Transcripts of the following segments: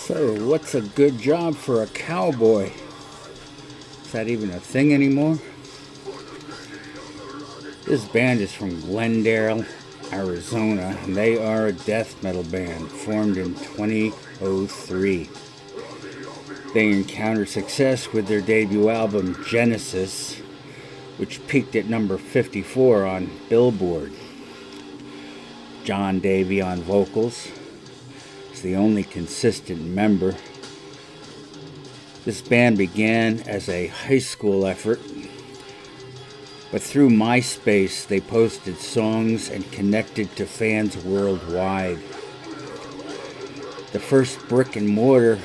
So, what's a good job for a cowboy? Is that even a thing anymore? This band is from Glendale, Arizona, and they are a death metal band formed in 2003. They encountered success with their debut album, Genesis, which peaked at number 54 on Billboard. John Davey on vocals is the only consistent member. This band began as a high school effort, but through MySpace they posted songs and connected to fans worldwide. The first brick and mortar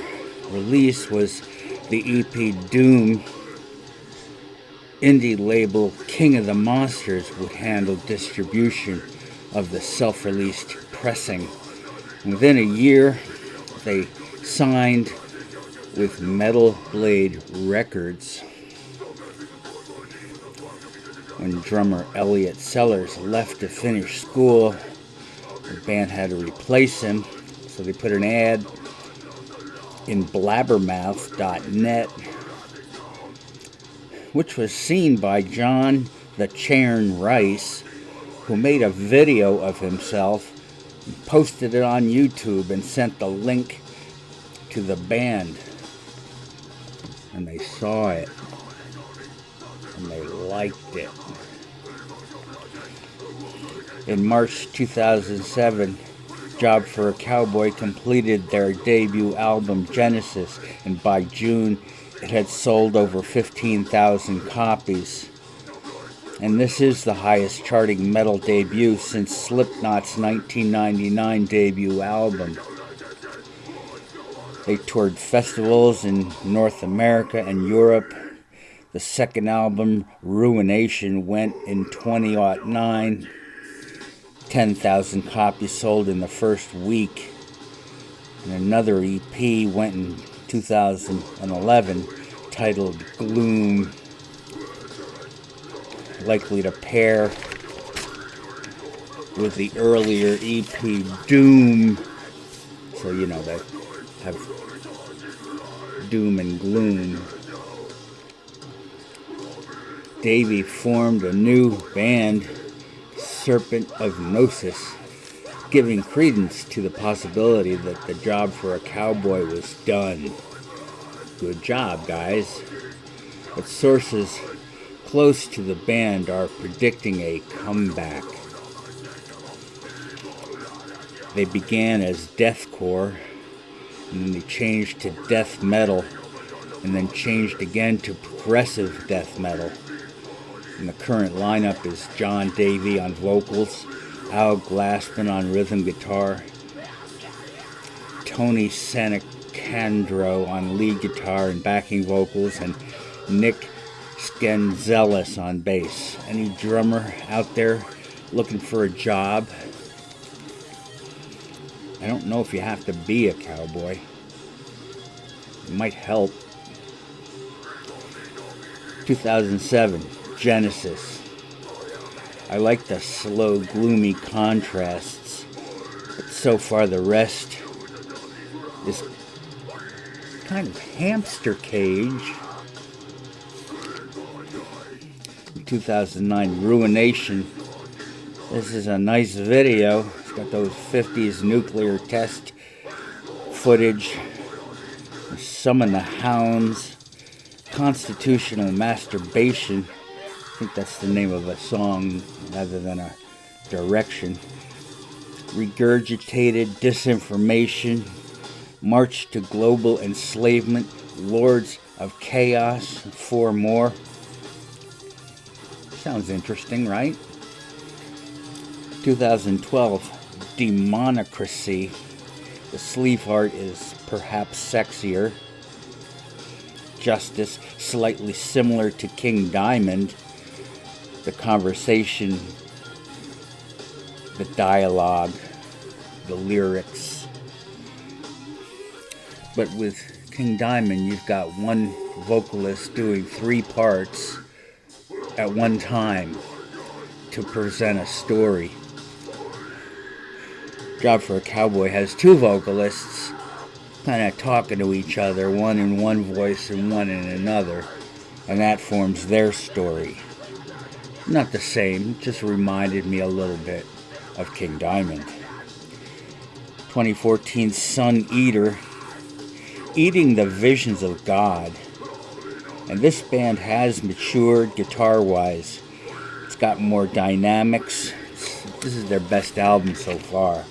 release was the EP Doom. Indie label King of the Monsters would handle distribution of the self-released pressing. Within a year, they signed with Metal Blade Records. When drummer Elliot Sellers left to finish school, the band had to replace him, so they put an ad in blabbermouth.net, which was seen by John the Chairn Rice, who made a video of himself, posted it on YouTube, and sent the link to the band. And they saw it, and they liked it. In March 2007, Job for a Cowboy completed their debut album, Genesis, and by June, it had sold over 15,000 copies. And this is the highest charting metal debut since Slipknot's 1999 debut album. They toured festivals in North America and Europe. The second album, Ruination, went in 2009. 10,000 copies sold in the first week. And another EP went in 2011, titled Gloom, likely to pair with the earlier EP Doom. So, they have Doom and Gloom. Davey formed a new band, Serpent of Gnosis, giving credence to the possibility that the Job for a Cowboy was done. Good job, guys. But sources close to the band are predicting a comeback. They began as deathcore, and then they changed to death metal, and then changed again to progressive death metal. And the current lineup is John Davey on vocals, Al Glassman on rhythm guitar, Tony Sanacandro on lead guitar and backing vocals, and Nick Skenzelis on bass. Any drummer out there looking for a job? I don't know if you have to be a cowboy. It might help. 2007, Genesis. I like the slow, gloomy contrasts, but so far the rest is kind of hamster cage. 2009, Ruination. This is a nice video. It's got those 50s nuclear test footage. Summon the Hounds. Constitutional Masturbation. I think that's the name of a song rather than a direction. Regurgitated Disinformation. March to Global Enslavement. Lords of Chaos. 4 more. Sounds interesting, right? 2012, Demonocracy. The sleeve art is perhaps sexier. Justice, slightly similar to King Diamond. The conversation, the dialogue, the lyrics. But with King Diamond, you've got one vocalist doing 3 parts at one time to present a story. Job for a Cowboy has 2 vocalists kind of talking to each other, one in one voice and one in another, and that forms their story. Not the same, just reminded me a little bit of King Diamond. 2014 Sun Eater, Eating the Visions of God. And this band has matured guitar-wise. It's got more dynamics. This is their best album so far.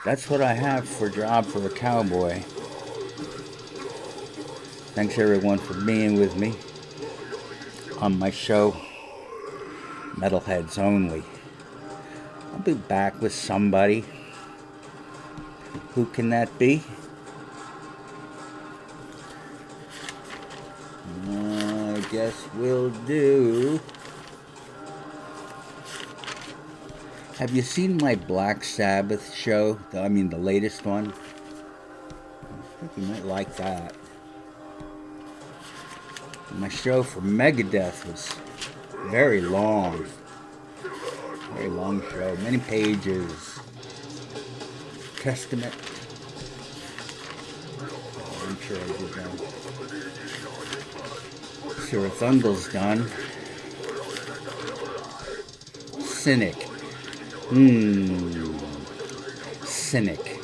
That's what I have for Job for a Cowboy. Thanks everyone for being with me on my show, Metalheads Only. I'll be back with somebody. Who can that be? I guess we'll do. Have you seen my Black Sabbath show? I mean, the latest one. I think you might like that. My show for Megadeth was very long. Very long show. Many pages. Testament. I'm sure I did that. Sir Thundel's done. Cynic. Cynic.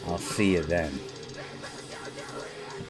I'll see you then.